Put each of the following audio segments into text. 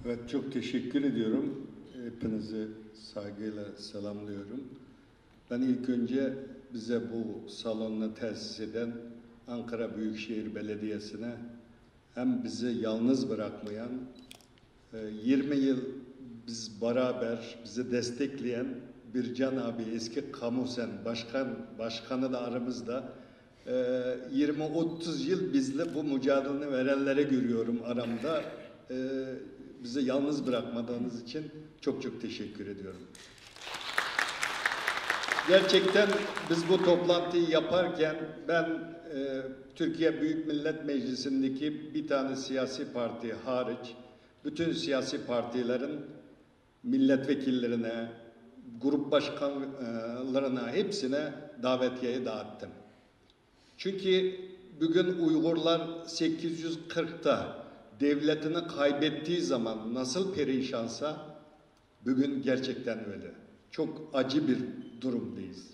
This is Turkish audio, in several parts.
Evet, çok teşekkür ediyorum. Hepinizi saygıyla selamlıyorum. Ben ilk önce bize bu salonu tesis eden Ankara Büyükşehir Belediyesi'ne hem bizi yalnız bırakmayan, 20 yıl biz beraber bizi destekleyen Bircan abi, eski Kamusen başkanı da aramızda, 20-30 yıl bizle bu mücadeleyi verenlere görüyorum aramda. Bizi yalnız bırakmadığınız için çok çok teşekkür ediyorum. Gerçekten biz bu toplantıyı yaparken ben Türkiye Büyük Millet Meclisi'ndeki bir tane siyasi parti hariç bütün siyasi partilerin milletvekillerine, grup başkanlarına hepsine davetiyeyi dağıttım. Çünkü bugün Uygurlar 840'ta devletini kaybettiği zaman nasıl perişansa bugün gerçekten öyle. Çok acı bir durumdayız.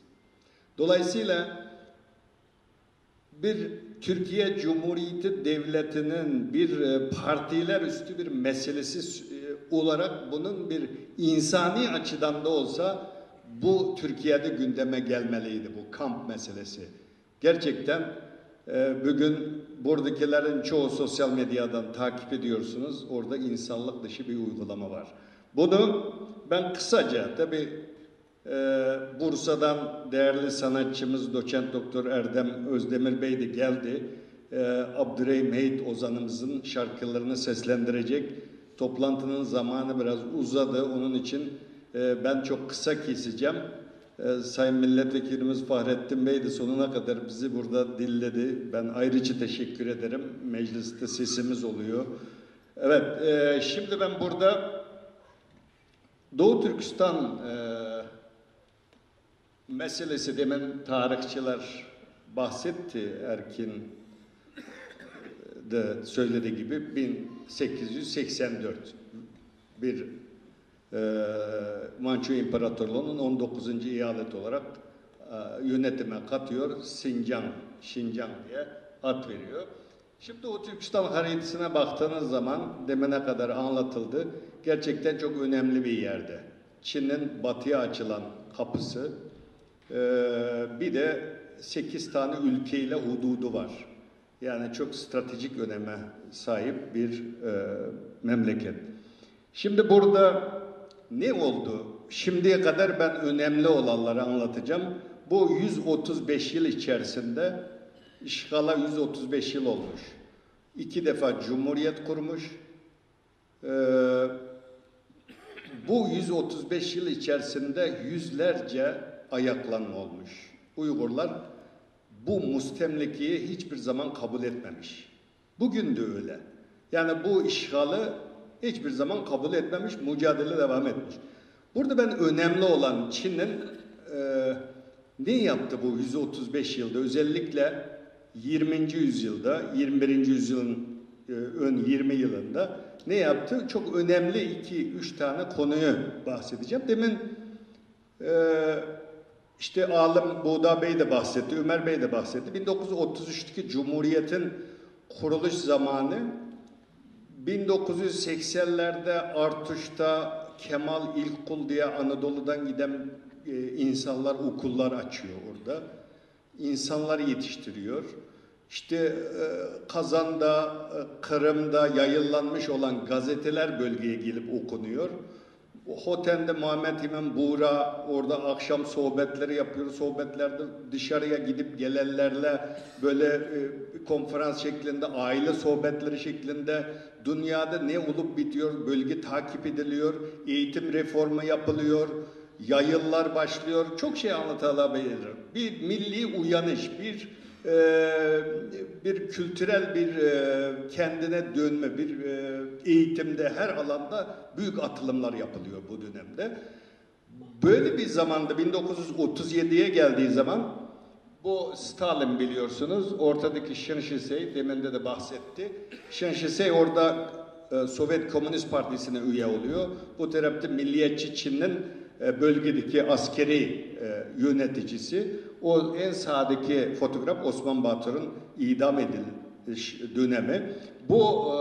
Dolayısıyla bir Türkiye Cumhuriyeti Devleti'nin bir partiler üstü bir meselesi olarak bunun bir insani açıdan da olsa bu Türkiye'de gündeme gelmeliydi, bu kamp meselesi. Gerçekten bugün buradakilerin çoğu sosyal medyadan takip ediyorsunuz. Orada insanlık dışı bir uygulama var. Bunu ben kısaca tabii Bursa'dan değerli sanatçımız Doçent Doktor Erdem Özdemir Bey de geldi. Abdurrahim Heyit Ozanımızın şarkılarını seslendirecek. Toplantının zamanı biraz uzadı. Onun için ben çok kısa keseceğim. Sayın Milletvekilimiz Fahrettin Bey de sonuna kadar bizi burada dinledi. Ben ayrıca teşekkür ederim. Mecliste sesimiz oluyor. Evet, şimdi ben burada Doğu Türkistan meselesi, demin tarihçiler bahsetti, Erkin de söylediği gibi 1884 bir Mançu İmparatorluğu'nun 19. eyalet olarak yönetime katıyor. Şincan diye ad veriyor. Şimdi o Türkistan haritasına baktığınız zaman demine kadar anlatıldı. Gerçekten çok önemli bir yerde. Çin'in batıya açılan kapısı. Bir de 8 tane ülkeyle hududu var. Yani çok stratejik öneme sahip bir memleket. Şimdi burada ne oldu? Şimdiye kadar ben önemli olanları anlatacağım. Bu 135 yıl içerisinde işgala 135 yıl olmuş. 2 defa cumhuriyet kurmuş. Bu 135 yıl içerisinde yüzlerce ayaklanma olmuş. Uygurlar bu mustemlekeyi hiçbir zaman kabul etmemiş. Bugün de öyle. Yani bu işgali hiçbir zaman kabul etmemiş, mücadele devam etmiş. Burada ben önemli olan Çin'in ne yaptı bu 135 yılda, özellikle 20. yüzyılda, 21. yüzyılın ön 20 yılında ne yaptı? Çok önemli 2-3 tane konuyu bahsedeceğim. Demin işte Alım Buğda Bey de bahsetti, Ömer Bey de bahsetti. 1933'teki Cumhuriyet'in kuruluş zamanı 1980'lerde Artuş'ta Kemal İlkul diye Anadolu'dan giden insanlar okullar açıyor orada. İnsanlar yetiştiriyor. İşte Kazan'da, Kırım'da yayınlanmış olan gazeteler bölgeye gelip okunuyor. Hoten'de Muhammed İmam Buğra orada akşam sohbetleri yapıyor. Sohbetlerde dışarıya gidip gelenlerle böyle konferans şeklinde, aile sohbetleri şeklinde dünyada ne olup bitiyor, bölge takip ediliyor, eğitim reformu yapılıyor, yayınlar başlıyor. Çok şey anlatılabilir. Bir milli uyanış, bir kültürel bir kendine dönme, bir eğitimde her alanda büyük atılımlar yapılıyor bu dönemde. Böyle bir zamanda 1937'ye geldiği zaman bu Stalin biliyorsunuz, ortadaki Chiang Kai-shek demin de bahsetti. Chiang Kai-shek orada Sovyet Komünist Partisi'ne üye oluyor. Bu tarafta Milliyetçi Çin'in bölgedeki askeri yöneticisi. O en sağdaki fotoğraf Osman Batur'un idam edildiği dönemi. Bu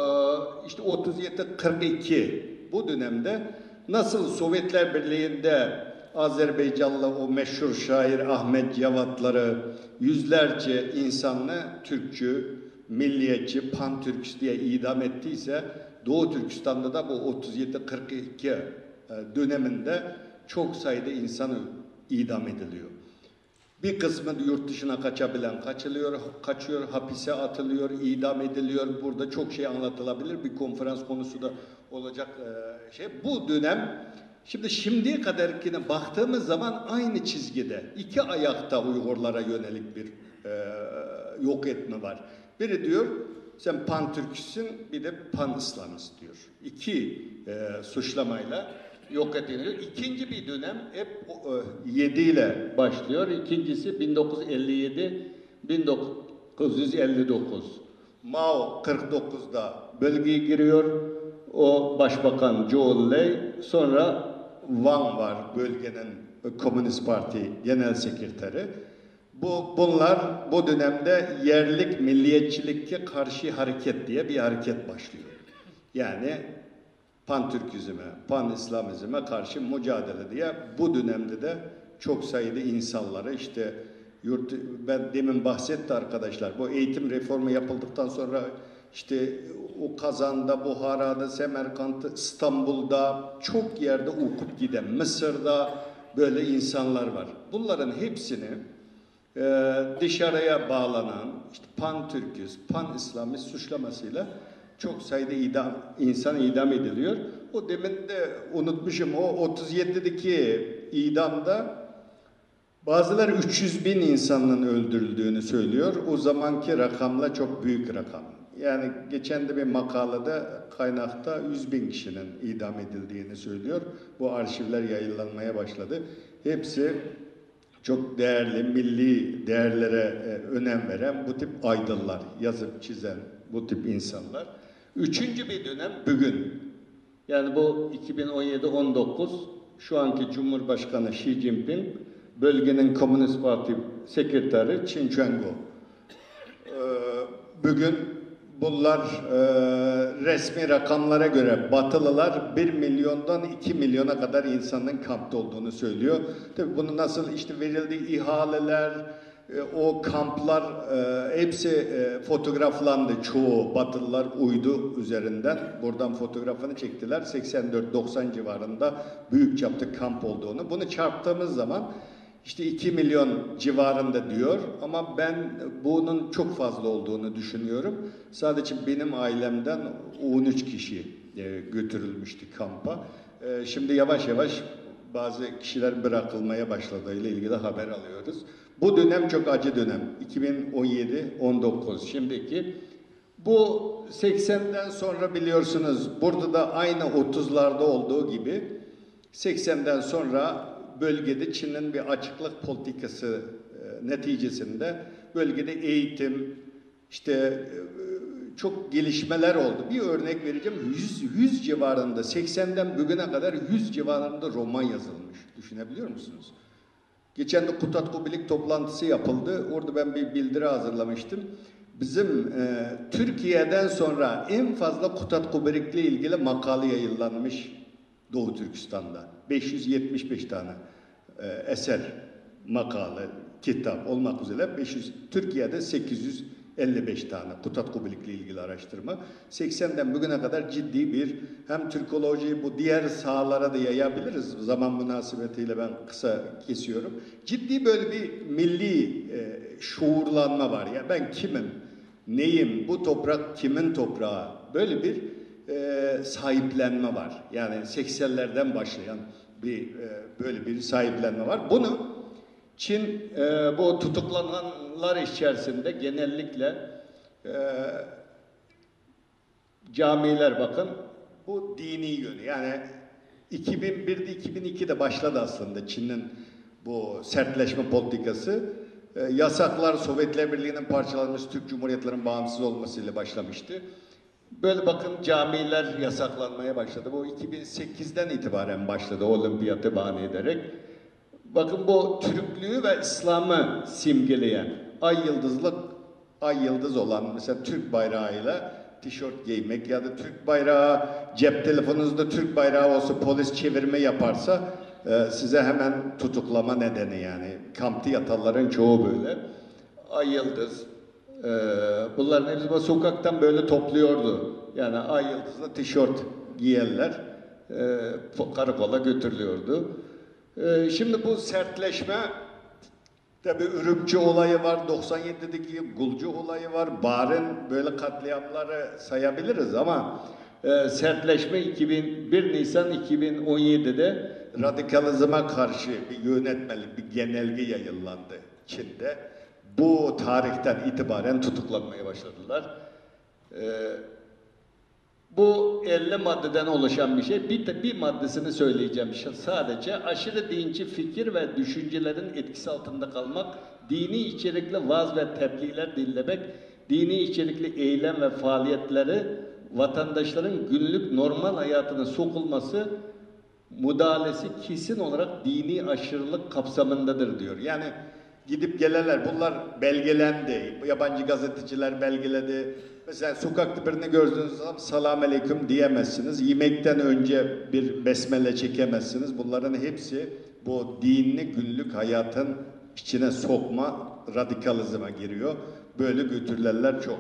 işte 37-42 bu dönemde nasıl Sovyetler Birliği'nde Azerbaycanlı o meşhur şair Ahmet Yavatları yüzlerce insanı Türkçü, milliyetçi, pan-Türkist diye idam ettiyse, Doğu Türkistan'da da bu 37-42 döneminde çok sayıda insan idam ediliyor. Bir kısmı yurt dışına kaçabilen kaçıyor, hapise atılıyor, idam ediliyor. Burada çok şey anlatılabilir. Bir konferans konusu da olacak şey. Bu dönem, şimdiye kadarkine baktığımız zaman aynı çizgide. İki ayakta Uygurlara yönelik bir yok etme var. Biri diyor, sen pan-Türk'sün, bir de pan-İslamist diyor. İki suçlamayla yok ediliyor. İkinci bir dönem hep 7 ile başlıyor. İkincisi 1957-1959. Mao 49'da bölgeye giriyor. O başbakan Zhou Enlai, sonra Wang var, bölgenin Komünist Parti Genel Sekreteri. Bunlar bu dönemde yerlik milliyetçilikke karşı hareket diye bir hareket başlıyor. Yani pan-Türkizme, pan-İslamizme karşı mücadele diye bu dönemde de çok sayıda insanları ben demin bahsetti arkadaşlar, bu eğitim reformu yapıldıktan sonra o Kazan'da, Buhara'da, Semerkant'ta, İstanbul'da çok yerde okup giden, Mısır'da böyle insanlar var. Bunların hepsini dışarıya bağlanan pan-Türkist, pan-İslamist suçlamasıyla çok sayıda insan idam ediliyor. O demin de unutmuşum, o 37'deki idamda bazıları 300 bin insanın öldürüldüğünü söylüyor. O zamanki rakamla çok büyük rakam. Yani geçen de bir makalede, kaynakta 100 bin kişinin idam edildiğini söylüyor. Bu arşivler yayınlanmaya başladı. Hepsi çok değerli, milli değerlere önem veren bu tip aydınlar, yazıp çizen bu tip insanlar. Üçüncü bir dönem bugün. Yani bu 2017-19, şu anki Cumhurbaşkanı Xi Jinping, bölgenin Komünist Parti Sekreteri Qin Chuangu. Bugün bunlar resmi rakamlara göre Batılılar 1 milyondan 2 milyona kadar insanın kampta olduğunu söylüyor. Tabii bunu nasıl verildiği ihaleler, o kamplar hepsi fotoğraflandı. Çoğu Batılılar uydu üzerinden buradan fotoğrafını çektiler. 84-90 civarında büyük çapta kamp olduğunu. Bunu çarptığımız zaman 2 milyon civarında diyor ama ben bunun çok fazla olduğunu düşünüyorum. Sadece benim ailemden 13 kişi götürülmüştü kampa. Şimdi yavaş yavaş bazı kişiler bırakılmaya başladığıyla ilgili haber alıyoruz. Bu dönem çok acı dönem. 2017-19 şimdiki. Bu 80'den sonra biliyorsunuz burada da aynı 30'larda olduğu gibi 80'den sonra bölgede Çin'in bir açıklık politikası neticesinde bölgede eğitim, çok gelişmeler oldu. Bir örnek vereceğim. 100 civarında, 80'den bugüne kadar 100 civarında roman yazılmış. Düşünebiliyor musunuz? Geçen de Kutatkubilik toplantısı yapıldı. Orada ben bir bildiri hazırlamıştım. Bizim Türkiye'den sonra en fazla Kutatkubilik'le ilgili makale yayınlanmış Doğu Türkistan'da. 575 tane eser, makale, kitap olmak üzere 500, Türkiye'de 855 tane Kutatkubilik'le ilgili araştırma. 80'den bugüne kadar ciddi bir hem Türkolojiyi bu diğer sahalara da yayabiliriz. Zaman münasebetiyle ben kısa kesiyorum. Ciddi böyle bir milli şuurlanma var. Ya ben kimim, neyim, bu toprak kimin toprağı? Böyle bir sahiplenme var. Yani 80'lerden başlayan böyle bir sahiplenme var. Bunu Çin bu tutuklananlar içerisinde genellikle camiler bakın bu dini yönü. Yani 2001'de 2002'de başladı aslında Çin'in bu sertleşme politikası. Yasaklar Sovyetler Birliği'nin parçalanmış Türk Cumhuriyetlerinin bağımsız olmasıyla başlamıştı. Böyle bakın camiler yasaklanmaya başladı. Bu 2008'den itibaren başladı olimpiyatı bahane ederek. Bakın bu Türklüğü ve İslam'ı simgeleyen ay yıldız olan mesela Türk bayrağıyla tişört giymek ya da Türk bayrağı, cep telefonunuzda Türk bayrağı olsa polis çevirme yaparsa size hemen tutuklama nedeni yani. Kamptı yatanların çoğu böyle. Ay yıldız. Bunların hepsi sokaktan böyle topluyordu. Yani ay yıldızla tişört giyerler. Karakola götürülüyordu. Şimdi bu sertleşme, tabii Ürümçi olayı var, 97'deki Gulcu olayı var, Barın böyle katliamları sayabiliriz ama sertleşme 1 Nisan 2017'de radikalizme karşı bir yönetmeli, bir genelge yayınlandı Çin'de. Bu tarihten itibaren tutuklanmaya başladılar. Bu 50 maddeden oluşan bir şey. Bir maddesini söyleyeceğim sadece. Aşırı dinci fikir ve düşüncelerin etkisi altında kalmak, dini içerikli vaaz ve tebliğler dinlemek, dini içerikli eylem ve faaliyetleri vatandaşların günlük normal hayatına sokulması, müdahalesi kesin olarak dini aşırılık kapsamındadır diyor. Yani gidip gelirler. Bunlar belgelendi. Yabancı gazeteciler belgeledi. Mesela sokakta birini gördüğünüz zaman selam aleyküm diyemezsiniz. Yemekten önce bir besmele çekemezsiniz. Bunların hepsi bu dinini günlük hayatın içine sokma, radikalizme giriyor. Böyle götürülenler çok.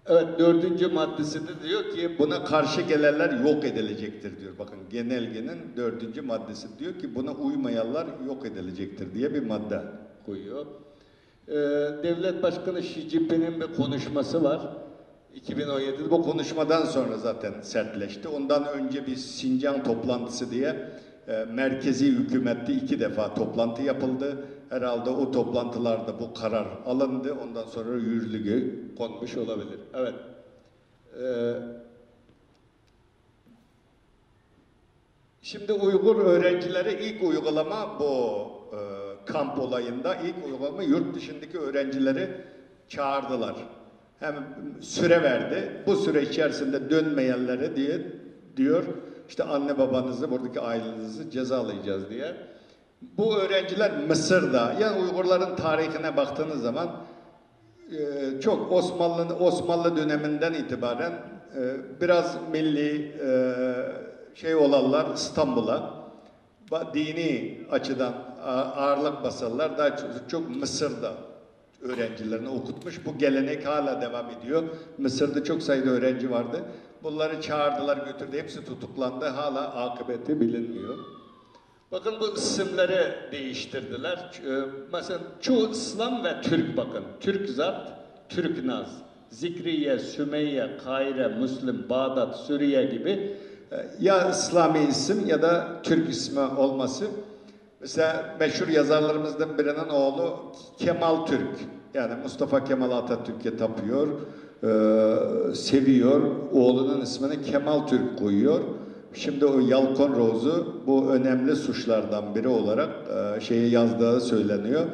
Evet, 4. maddesi de diyor ki buna karşı gelenler yok edilecektir diyor. Bakın genelgenin 4. maddesi diyor ki buna uymayanlar yok edilecektir diye bir madde koyuyor. Devlet Başkanı Xi Jinping'in bir konuşması var. 2017'de bu konuşmadan sonra zaten sertleşti. Ondan önce bir Sincan toplantısı diye merkezi hükümette 2 defa toplantı yapıldı. Herhalde o toplantılarda bu karar alındı. Ondan sonra yürürlüğe konmuş olabilir. Evet. Şimdi Uygur öğrencileri ilk uygulama bu kamp olayında ilk uygulama yurt dışındaki öğrencileri çağırdılar. Hem süre verdi. Bu süre içerisinde dönmeyenlere diyor işte anne babanızı buradaki ailenizi cezalayacağız diye. Bu öğrenciler Mısır'da, yani Uygurların tarihine baktığınız zaman çok Osmanlı döneminden itibaren biraz milli şey olanlar İstanbul'a dini açıdan ağırlık basarlar. Daha çok Mısır'da öğrencilerini okutmuş. Bu gelenek hala devam ediyor. Mısır'da çok sayıda öğrenci vardı. Bunları çağırdılar, götürdü. Hepsi tutuklandı. Hala akıbeti bilinmiyor. Bakın bu isimleri değiştirdiler. Mesela çoğu İslam ve Türk bakın. Türk Zat, Türk Naz, Zikriye, Sümeyye, Kahire, Müslim, Bağdat, Suriye gibi ya İslami isim ya da Türk ismi olması. Mesela meşhur yazarlarımızdan birinin oğlu Kemal Türk. Yani Mustafa Kemal Atatürk'e tapıyor, seviyor. Oğlunun ismini Kemal Türk koyuyor. Şimdi o Yalkon Roz'u bu önemli suçlardan biri olarak şeye yazdığı söyleniyor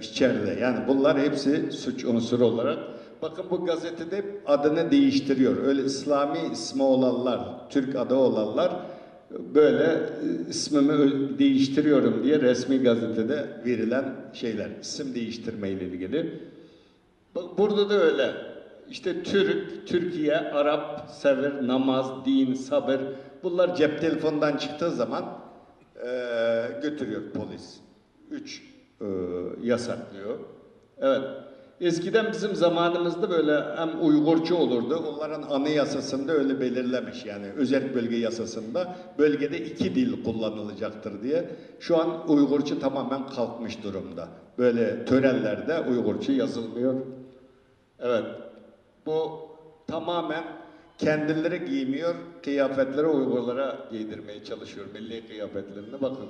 içeride. Yani bunlar hepsi suç unsuru olarak. Bakın bu gazetede adını değiştiriyor. Öyle İslami ismi olanlar, Türk adı olanlar böyle ismimi değiştiriyorum diye resmi gazetede verilen şeyler. İsim değiştirme ile ilgili. Bak burada da öyle. İşte Türk, Türkiye, Arap, sever, namaz, din, sabır. Bunlar cep telefonundan çıktığı zaman götürüyor polis. 3 yasaklıyor. Evet. Eskiden bizim zamanımızda böyle hem Uygurcu olurdu. Onların anayasasında öyle belirlemiş yani özel bölge yasasında bölgede 2 dil kullanılacaktır diye. Şu an Uygurcu tamamen kalkmış durumda. Böyle törenlerde Uygurcu yazılmıyor. Evet. Bu tamamen kendileri giymiyor, kıyafetleri Uygurlara giydirmeye çalışıyor. Milli kıyafetlerine bakın.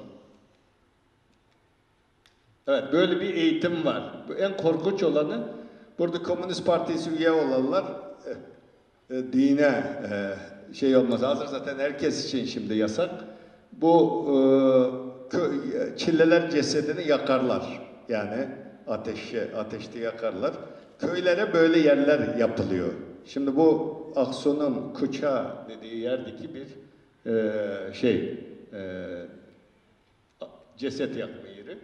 Evet, böyle bir eğitim var. En korkunç olanı, burada Komünist Partisi üye olanlar dine şey olmaz. Hazır zaten herkes için şimdi yasak. Bu Çilleler cesedini yakarlar. Yani ateşte yakarlar. Köylere böyle yerler yapılıyor. Şimdi bu Aksu'nun Kuça dediği yerdeki bir ceset yakma yeri.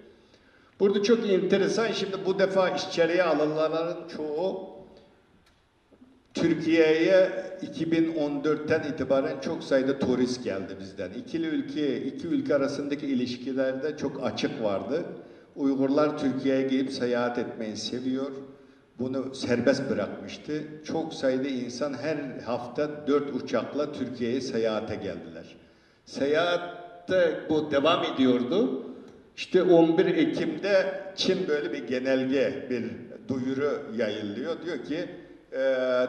Burada çok enteresan, şimdi bu defa içeriye alınanların çoğu Türkiye'ye 2014'ten itibaren çok sayıda turist geldi bizden. İki ülke arasındaki ilişkilerde çok açık vardı. Uygurlar Türkiye'ye gelip seyahat etmeyi seviyor. Bunu serbest bırakmıştı. Çok sayıda insan her hafta 4 uçakla Türkiye'ye seyahate geldiler. Seyahatte bu devam ediyordu. İşte 11 Ekim'de Çin böyle bir genelge, bir duyuru yayınlıyor. Diyor ki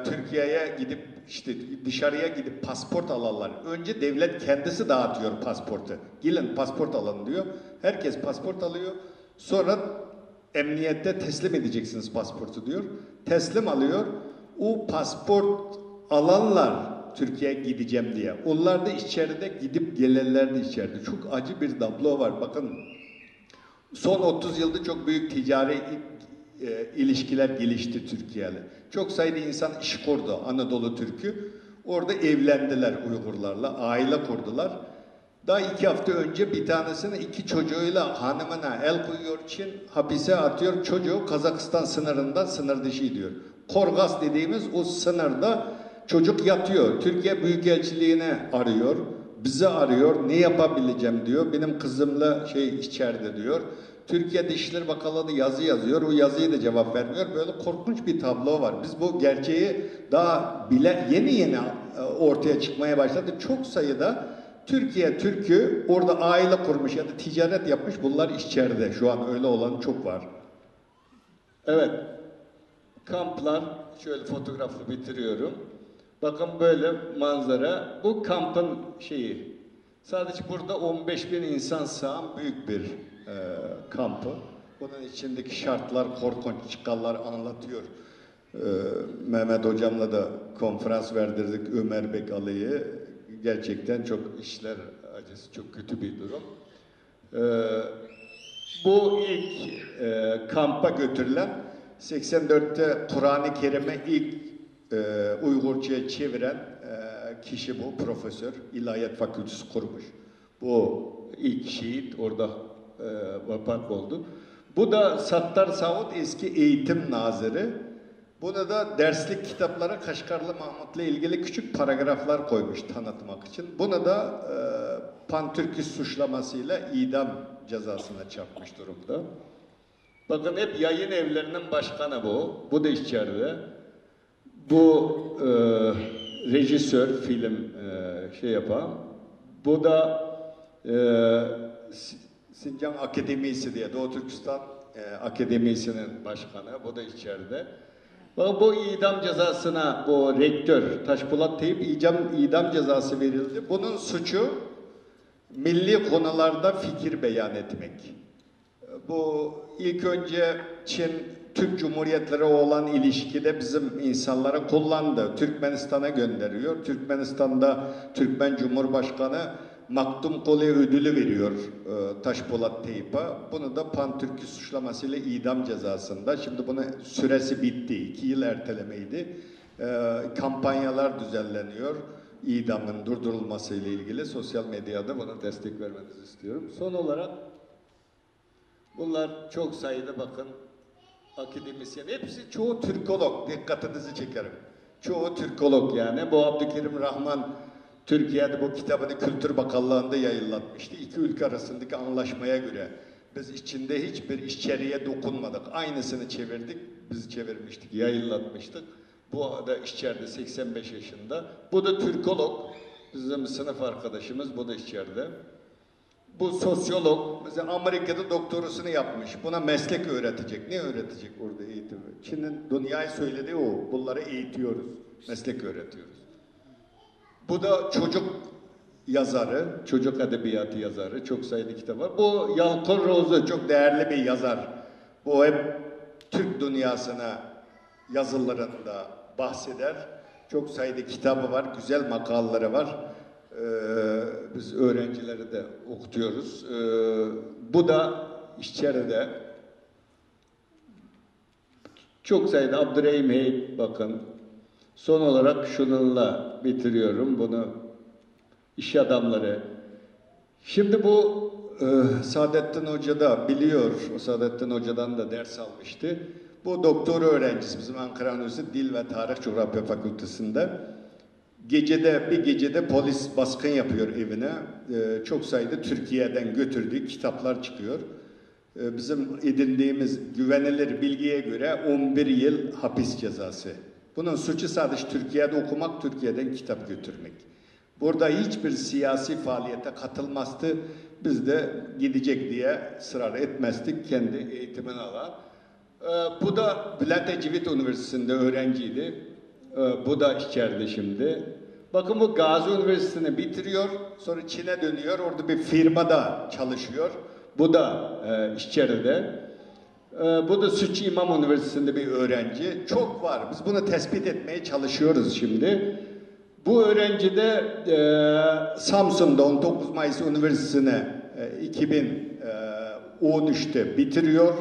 Türkiye'ye gidip işte dışarıya gidip pasport alanlar. Önce devlet kendisi dağıtıyor pasportu. Gelin pasport alın diyor. Herkes pasport alıyor. Sonra emniyette teslim edeceksiniz pasportu diyor. Teslim alıyor. O pasport alanlar Türkiye'ye gideceğim diye. Onlar da içeride gidip gelirlerdi içeride. Çok acı bir tablo var. Bakın son 30 yılda çok büyük ticari ilişkiler gelişti Türkiye'yle. Çok sayıda insan iş kurdu Anadolu Türk'ü. Orada evlendiler Uygurlarla, aile kurdular. Daha 2 hafta önce bir tanesini 2 çocuğuyla hanımına el koyuyor için hapise atıyor. Çocuğu Kazakistan sınırından sınır dışı ediyor. Korgas dediğimiz o sınırda çocuk yatıyor. Türkiye Büyükelçiliğine arıyor. Bizi arıyor. Ne yapabileceğim diyor. Benim kızımla içeride diyor. Türkiye Dışişleri Bakanlığı yazı yazıyor. O yazıya da cevap vermiyor. Böyle korkunç bir tablo var. Biz bu gerçeği daha yeni ortaya çıkmaya başladı. Çok sayıda Türkiye Türk'ü orada aile kurmuş ya da ticaret yapmış. Bunlar içeride. Şu an öyle olan çok var. Evet. Kamplar. Şöyle fotoğrafı bitiriyorum. Bakın böyle manzara. Bu kampın şeyi. Sadece burada 15.000 insan sığan büyük bir kampı. Bunun içindeki şartlar korkunç. Çıkallar anlatıyor. Mehmet hocamla da konferans verdirdik Ömer Bekalı'yı. Gerçekten çok işler acısı, çok kötü bir durum. Bu ilk kampa götürülen 84'te Kur'an-ı Kerim'i ilk Uygurca'ya çeviren kişi bu, profesör. İlahiyat Fakültesi kurmuş. Bu ilk şehit orada vefat oldu. Bu da Sattar Saud eski eğitim nazırı. Buna da derslik kitaplara Kaşgarlı Mahmut'la ilgili küçük paragraflar koymuş tanıtmak için. Buna da Pantürkist suçlamasıyla idam cezasına çarpmış durumda. Bakın hep yayın evlerinin başkanı bu. Bu da içeride. Bu rejisör, film yapan. Bu da Sincan Akademisi diye, Doğu Türkistan Akademisi'nin başkanı. Bu da içeride. Bu idam cezasına bu rektör Taşpolat Tayyip idam cezası verildi. Bunun suçu milli konularda fikir beyan etmek. Bu ilk önce Çin Türk Cumhuriyetleri olan ilişkide bizim insanlara kullandı. Türkmenistan'a gönderiyor. Türkmenistan'da Türkmen Cumhurbaşkanı Maktum Kolye ödülü veriyor Taşpolat Tayyip'e. Bunu da Pantürkist suçlamasıyla idam cezasında. Şimdi bunun süresi bitti. 2 yıl ertelemeydi. Kampanyalar düzenleniyor. İdamın durdurulmasıyla ilgili sosyal medyada buna destek vermenizi istiyorum. Son olarak bunlar çok sayıda bakın akademisyen. Hepsi çoğu Türkolog. Dikkatinizi çekerim. Çoğu Türkolog yani. Bu Abdülkerim Rahman Türkiye'de bu kitabını Kültür Bakanlığı'nda yayınlatmıştı. 2 ülke arasındaki anlaşmaya göre biz içinde hiçbir içeriğe dokunmadık. Aynısını çevirdik. Biz çevirmiştik, yayınlatmıştık. Bu da içeride 85 yaşında. Bu da Türkolog. Bizim sınıf arkadaşımız. Bu da içeride. Bu sosyolog. Mesela Amerika'da doktorasını yapmış. Buna meslek öğretecek. Ne öğretecek orada eğitimi? Çin'in dünyayı söylediği o. Bunları eğitiyoruz. Meslek öğretiyoruz. Bu da çocuk yazarı, çocuk edebiyatı yazarı, çok sayıda kitap var. Bu Yalkın Rozu çok değerli bir yazar. Bu hep Türk dünyasına yazılarında bahseder. Çok sayıda kitabı var, güzel makaleleri var. Biz öğrencileri de okutuyoruz. Bu da içeride çok sayıda Abdurrahim Heyip bakın. Son olarak şununla bitiriyorum bunu. İş adamları. Şimdi bu Saadettin Hoca da biliyor, o Saadettin Hoca'dan da ders almıştı. Bu doktora öğrencisi bizim Ankara Üniversitesi Dil ve Tarih Coğrafya Fakültesi'nde. Bir gecede polis baskın yapıyor evine. Çok sayıda Türkiye'den götürdüğü kitaplar çıkıyor. Bizim edindiğimiz güvenilir bilgiye göre 11 yıl hapis cezası. Bunun suçu sadece Türkiye'de okumak, Türkiye'den kitap götürmek. Burada hiçbir siyasi faaliyete katılmazdı. Biz de gidecek diye ısrar etmezdik kendi eğitimini alan. Bu da Bülent Ecevit Üniversitesi'nde öğrenciydi. Bu da içeride şimdi. Bakın bu Gazi Üniversitesi'ni bitiriyor, sonra Çin'e dönüyor, orada bir firmada çalışıyor. Bu da içeride. Bu da Sütçü İmam Üniversitesi'nde bir öğrenci. Çok var. Biz bunu tespit etmeye çalışıyoruz şimdi. Bu öğrenci de Samsun'da 19 Mayıs Üniversitesi'ne 2013'te bitiriyor.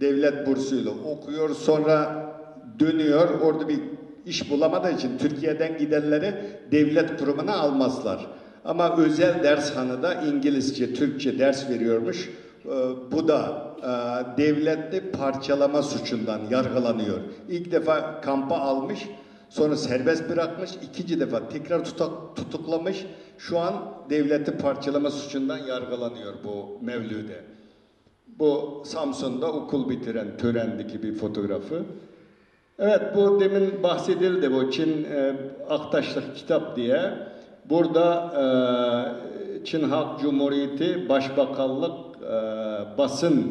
Devlet bursuyla okuyor. Sonra dönüyor. Orada bir iş bulamadığı için Türkiye'den gidenleri devlet kurumuna almazlar. Ama özel dershanede İngilizce, Türkçe ders veriyormuş. Bu da devletli parçalama suçundan yargılanıyor. İlk defa kampa almış, sonra serbest bırakmış, ikinci defa tekrar tutuklamış. Şu an devleti parçalama suçundan yargılanıyor bu Mevlüt'e. Bu Samsun'da okul bitiren törendeki bir fotoğrafı. Evet, bu demin bahsedildi, bu Çin Aktaşlık kitap diye. Burada Çin Halk Cumhuriyeti Başbakanlık basın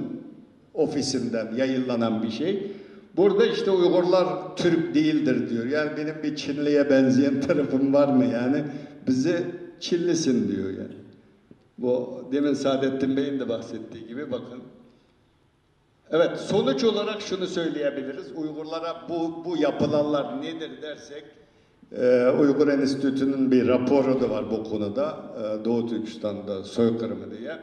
ofisinden yayınlanan bir şey. Burada işte Uygurlar Türk değildir diyor. Yani benim bir Çinliye benzeyen tarafım var mı yani? Bizi Çinlisin diyor yani. Bu demin Saadettin Bey'in de bahsettiği gibi bakın. Evet, sonuç olarak şunu söyleyebiliriz. Uygurlara bu yapılanlar nedir dersek, Uygur Enstitüsü'nün bir raporu da var bu konuda. Doğu Türkistan'da soykırımı diye.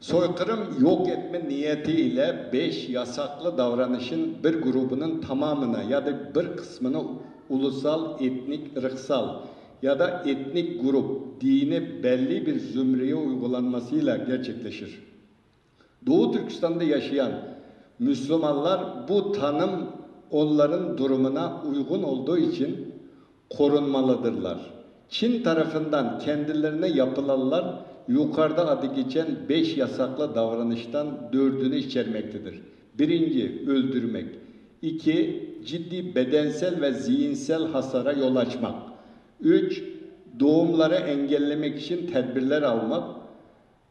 Soykırım yok etme niyetiyle 5 yasaklı davranışın bir grubunun tamamına ya da bir kısmına ulusal, etnik, ırksal ya da etnik grup, dini belli bir zümreye uygulanmasıyla gerçekleşir. Doğu Türkistan'da yaşayan Müslümanlar bu tanım onların durumuna uygun olduğu için korunmalıdırlar. Çin tarafından kendilerine yapılanlar yukarıda adı geçen 5 yasaklı davranıştan 4'ünü içermektedir. 1. Öldürmek. 2. Ciddi bedensel ve zihinsel hasara yol açmak. 3. Doğumları engellemek için tedbirler almak.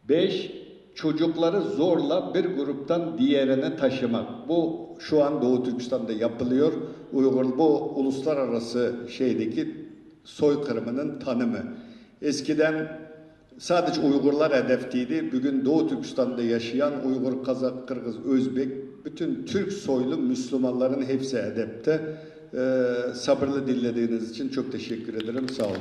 5. Çocukları zorla bir gruptan diğerine taşımak. Bu şu an Doğu Türkistan'da yapılıyor. Uygur, bu uluslararası şeydeki soykırımının tanımı. Eskiden sadece Uygurlar hedefteydi. Bugün Doğu Türkistan'da yaşayan Uygur, Kazak, Kırgız, Özbek, bütün Türk soylu Müslümanların hepsi hedefte. Sabırlı dinlediğiniz için çok teşekkür ederim. Sağ olun.